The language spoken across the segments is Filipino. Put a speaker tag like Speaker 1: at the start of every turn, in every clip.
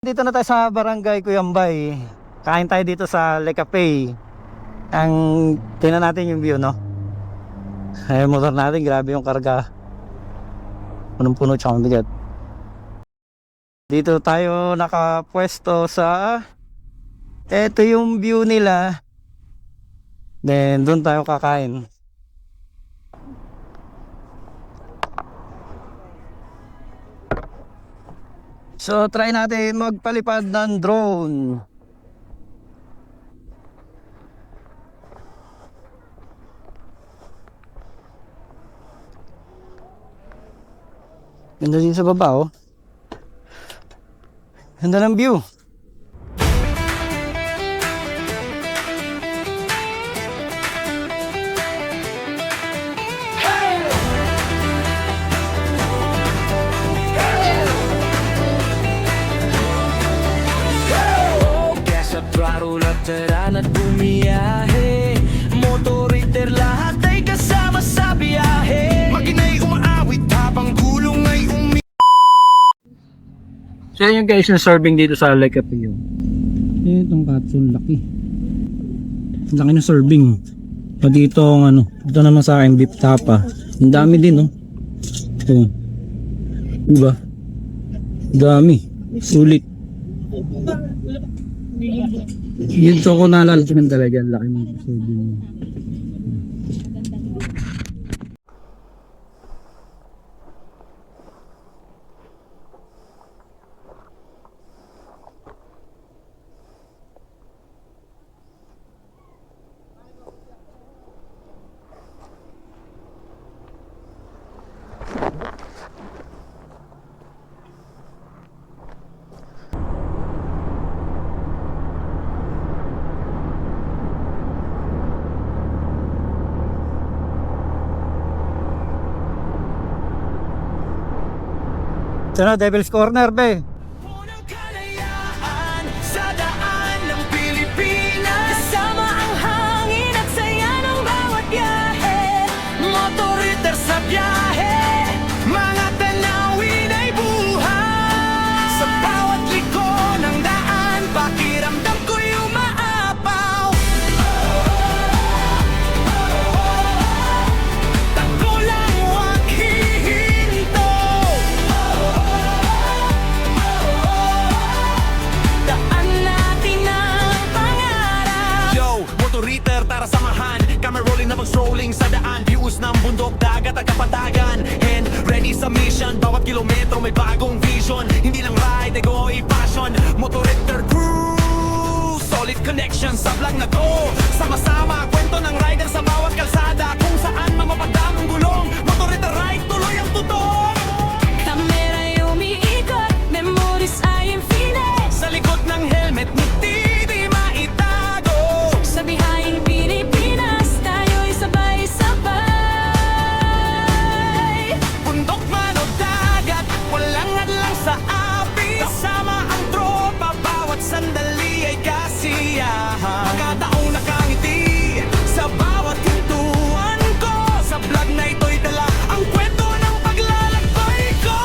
Speaker 1: Dito na tayo sa Barangay Cuyambay. Kain tayo dito sa Le Cafe. Ang tingnan natin yung view, no? Ay, motor natin, grabe yung karga. Punong-puno tsaka mabigat. Dito tayo nakapwesto sa, eto yung view nila. Then doon tayo kakain. So try natin magpalipad ng drone. Ganda din sa baba, oh. Ganda ng view.
Speaker 2: Veteran at bumiyahe, motoriter lahat ay kasama sa biyahe. Magina'y umaawit habang gulong ay
Speaker 1: So yun guys, yung serving dito sa Le Cafe yun. Itong katsun, laki. Laki ng serving. So dito ang ano, ito naman sa akin beef tapa. Ang dami din, no? Ito. Diba? Dami. Sulit. Yun so ko nalalagyan talaga, laki ng serving. Sana Devil's Corner, be.
Speaker 2: unang kalayaan sa daan ng Pilipinas. Kasama ang hangin at saya ng bawat biyahe, motoriter sa biyahe, mga tanawin ay buhay. Sa bawat liko ng daan, pakiramdam ko'y umaapaw. Takbo lang, huwag hihinto. Daan natin ang pangarap. Yo, motoriter, tara samahan. Camera rolling na pag-strolling sa daan. Views ng bundok, dagat at kapatagan. And ready sa mission, bawat kilometro may bagong vision. Hindi lang ride, ego ay passion. Motoriter crew, solid connection sa vlog na to. Sama-sama, kwento ng rider sa bawat kalsada. Kung saan mamapagdamong gulong, motoriter ride, tuloy ang tutok. Kamera'y umiikot, memories ay infinite. Sa likod ng helmet, ngiti di maitago. Sa bihayeng Pilipinas, tayo'y sabay-sabay. Bundok man o dagat, walang hadlang sa api. Kasama ang tropa, bawat sandali ay kasiyahan. Magkataong nakangiti sa bawat hintuan ko. Sa vlog na ito'y dala ang kwento ng paglalakbay ko.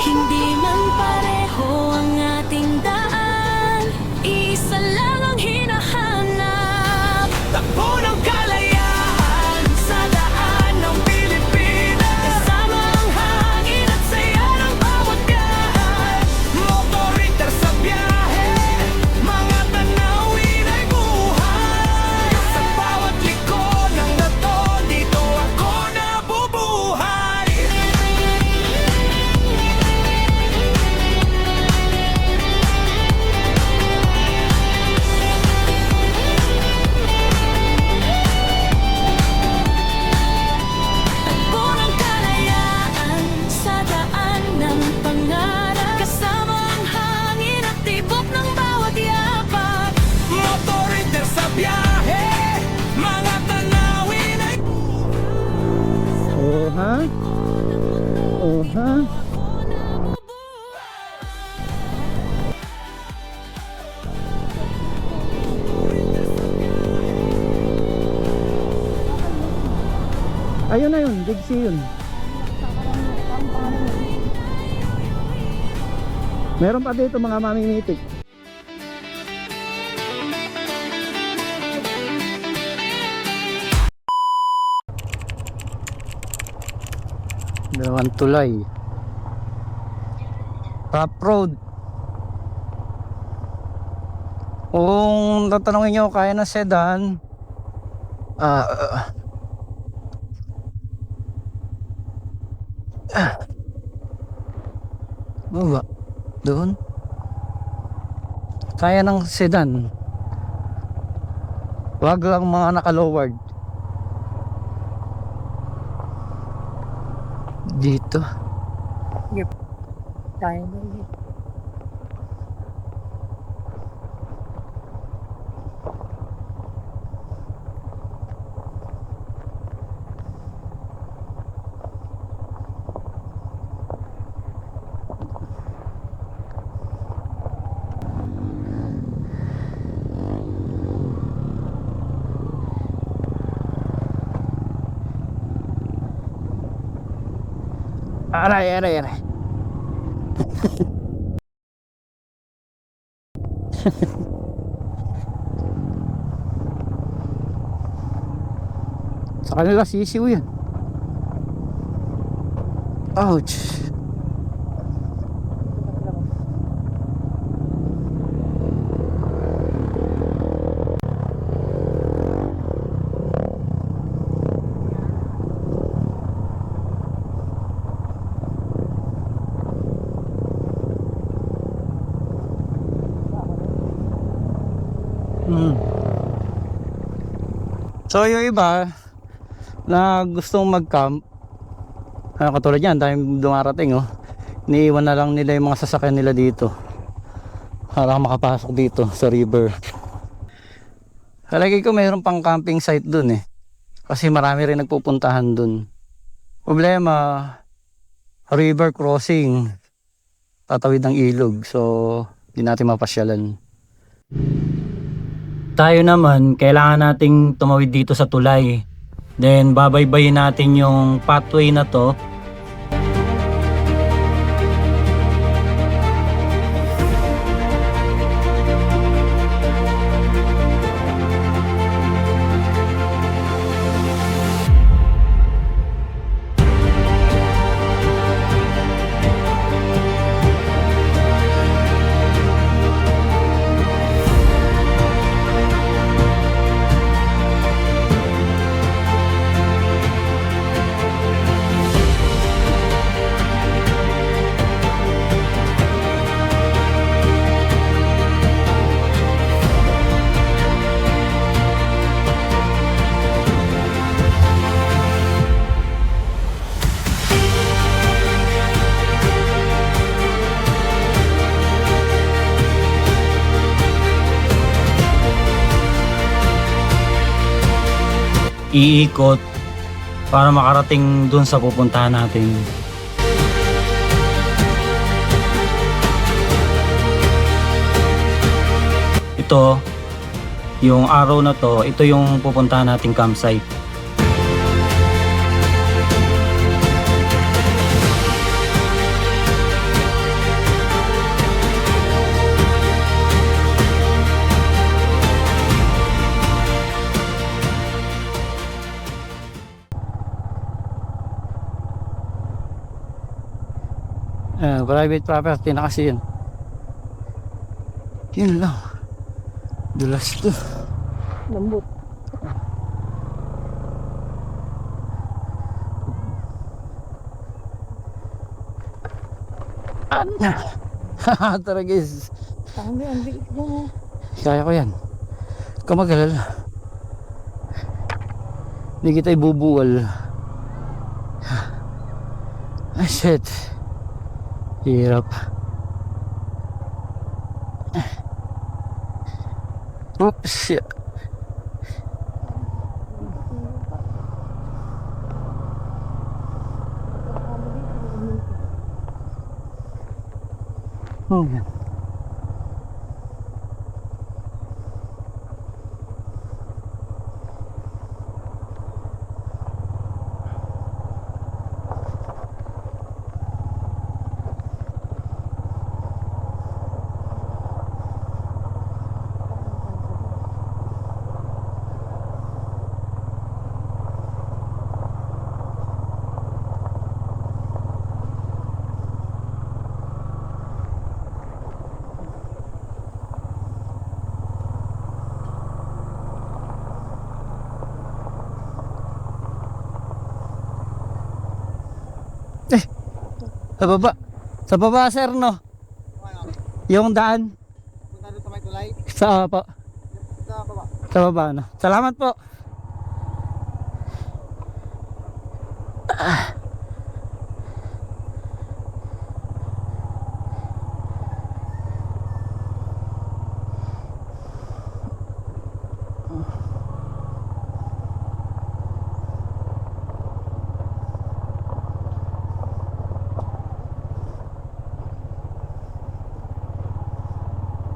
Speaker 2: Hindi man pareho ang ating daan, isa lang ang hinahanap. Takbo ng kalayaan sa daan ng Pilipinas. Kasama ang hangin at saya ng bawat biyahe, motoriter sa biyahe, mga tanawin ay buhay. Sa bawat liko ng bato, dito ako nabubuhay. Takbo ng kalayaan sa daan ng pangarap. Kasama ang hangin at tibok ng bawat yapak, motoriter sa biyahe, mga tanawin ay
Speaker 1: Oh, ha? Oh, ha? Ayun na yun, Big C yun. Meron pa dito mga mamimitik. Dalawang tulay. Top road. Kung tatanungin nyo kaya na sedan, baba doon kaya ng sedan, wag lang mga naka-lowered dito.
Speaker 3: Kaya mo yun.
Speaker 1: Aray. Sa kanila sisiw yan. Ouch. So yung iba na gustong mag-camp, katulad yan, dahil dumarating iniiwan na lang nila yung mga sasakyan nila dito para makapasok dito sa river. Halagay ko mayroon pang camping site dun kasi marami rin nagpupuntahan dun. Problema, river crossing, tatawid ng ilog, so di natin mapasyalan. Tayo naman, kailangan nating tumawid dito sa tulay. Then babaybayin natin yung pathway na to. Iikot para makarating dun sa pupuntahan natin. Ito, yung araw na to, ito yung pupuntahan nating campsite. Private property na kasi yun. Yun lang. Dulas to.
Speaker 3: Lambot.
Speaker 1: Tara guys.
Speaker 3: Ang liit mo.
Speaker 1: Kaya ko yan. Kamagalala. Hindi kita ibubuwal. Ay shit. Hirap. Oops, shit. Oh man. Sa baba. Sa baba, sir, no? Yung daan.
Speaker 4: Punta doon sa may tulay.
Speaker 1: Sa baba.
Speaker 4: Sa baba.
Speaker 1: Sa baba, no? Salamat po.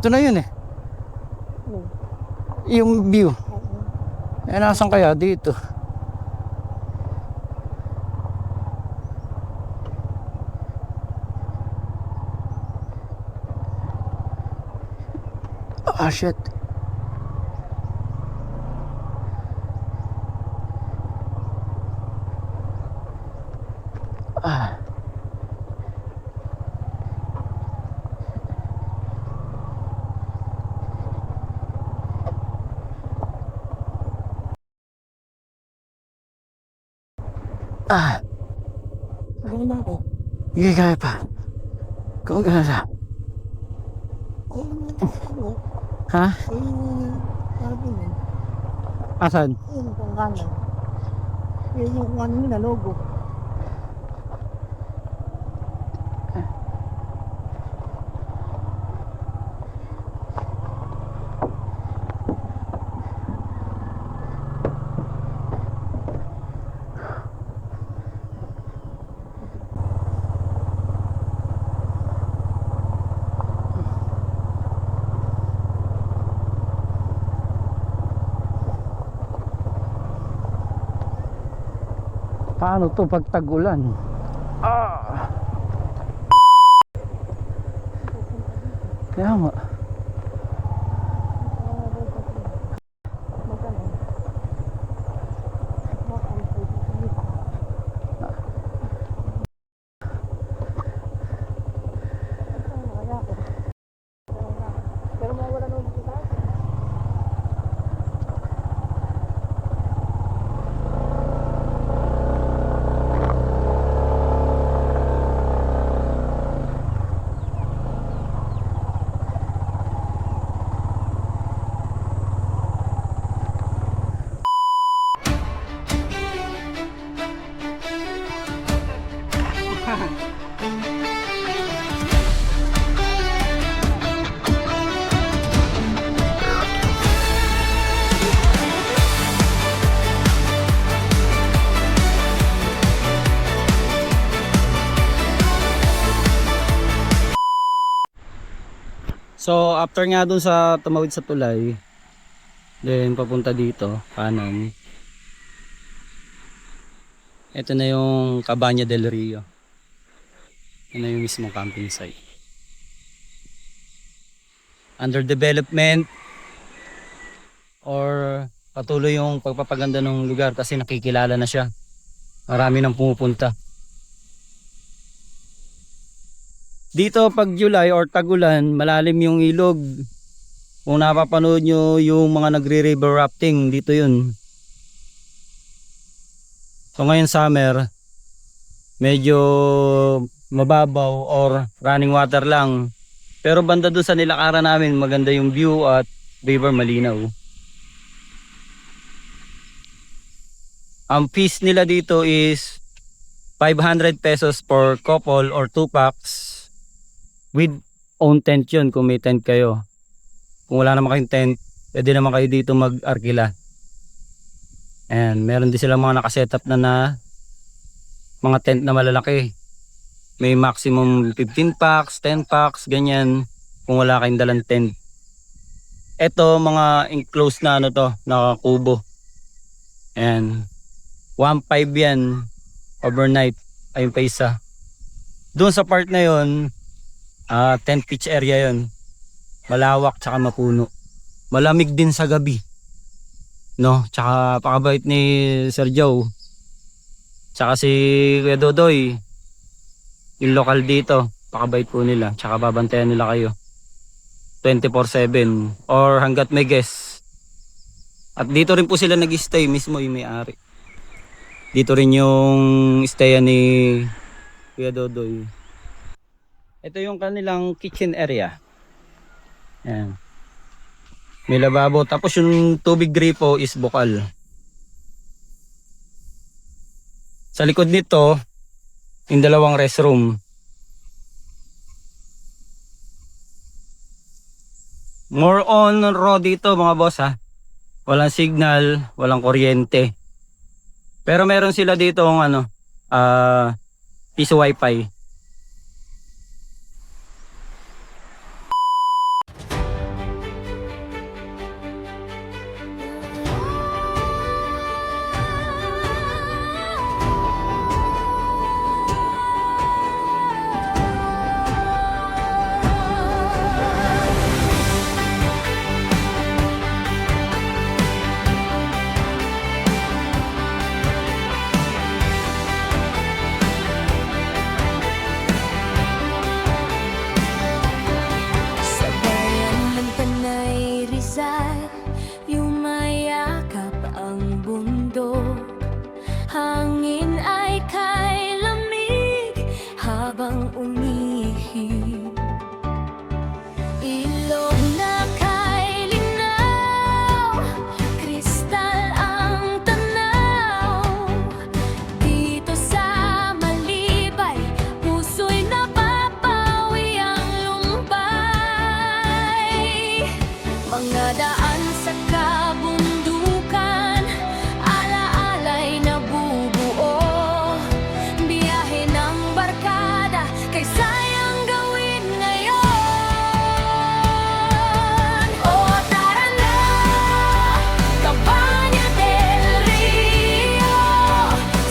Speaker 1: Ito na yun eh.
Speaker 3: Oo.
Speaker 1: Yung view.
Speaker 3: Oo.
Speaker 1: Eh, nasan kaya dito? Ah, shit. Ah. Ah,
Speaker 3: Sige na ako.
Speaker 1: hindi kaya pa. Kung gano'n na.
Speaker 3: Ano?
Speaker 1: Ha?
Speaker 3: Sabi niya.
Speaker 1: Asan?
Speaker 3: Yung pangalan. Yung ano nila, logo.
Speaker 1: Paano to pag tag-ulan? Ah. Kaya nga.
Speaker 3: Pero mawala nung kita.
Speaker 1: So after nga dun sa tumawid sa tulay, then papunta dito, kanan. Ito na yung Cabana del Rio. Ito na yung mismong camping site. Under development or patuloy yung pagpapaganda ng lugar kasi nakikilala na siya. Marami nang pumupunta. Dito pag July or tag-ulan, malalim yung ilog. Kung napapanood nyo yung mga nagre-river rafting, dito yun. So ngayon summer, medyo mababaw or running water lang. Pero banda doon sa nilakaran namin, maganda yung view at river malinaw. Ang fees nila dito is 500 pesos per couple or 2 packs. With own tent yun kung may tent kayo. Kung wala naman kayong tent, pwede naman kayo dito mag-arkila. And meron din silang mga nakasetup na mga tent na malalaki. May maximum 15 packs, 10 packs, ganyan. Kung wala kayong dalang tent. Ito mga enclosed na ano to, na kubo. And 1.5 yan overnight. Ayun pa isa. Doon sa part na yon, tent pitch area yon. Malawak tsaka mapuno. Malamig din sa gabi. No, tsaka pakabait ni Sir Joe. Tsaka si Kuya Dodoy. Yung lokal dito, pakabait po nila. Tsaka babantayan nila kayo 24/7 or hanggat may guest. At dito rin po sila nag-stay, mismo yung may-ari. Dito rin yung stayan ni Kuya Dodoy. Ito yung kanilang kitchen area. Ayan. May lababo. Tapos yung tubig gripo is bukal. Sa likod nito, yung dalawang restroom. More on raw dito mga boss ha. Walang signal, walang kuryente. Pero meron sila dito ng piso wifi.
Speaker 5: Sa bayan ng Tanay Rizal, yumayakap ang bundok. Hangin ay kay lamig habang umihip. Ilog na kay linaw, kristal ang tanaw. Dito sa Malibay, puso'y napapawi ang lumbay. Mga daan sa kabundukan, alaala'y nabubuo. Biyahe ng barkada, kay sayang gawin ngayon. O tara na, Cabaña del Rio,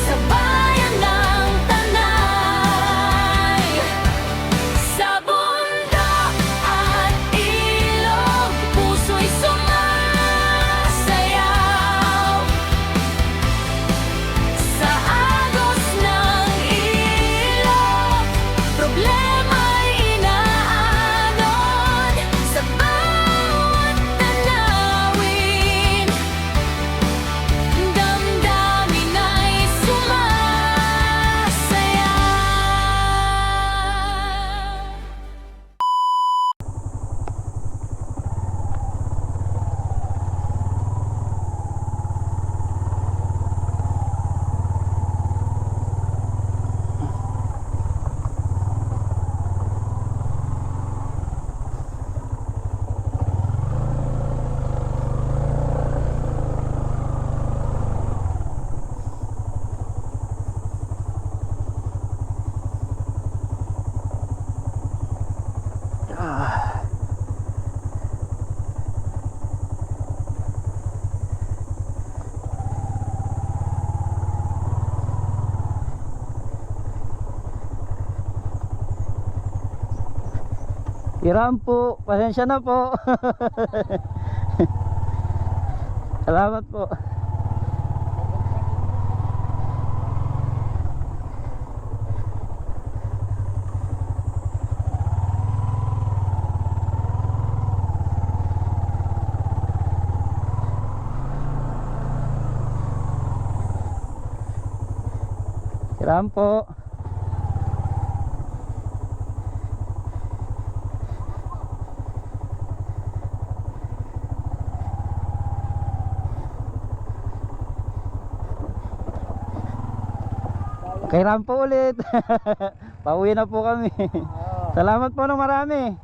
Speaker 5: sa bayan ng Tanay. Sa bundok at ilog, puso'y sumasayaw. Sa agos ng ilog, problema'y inaanon. Sa bawat tanawin, damdamin ay sumasayaw.
Speaker 1: Hiram po, pasensya na po. Salamat po. Hiram po. Kay Rampo ulit. Pauwi na po kami. Salamat po ng marami.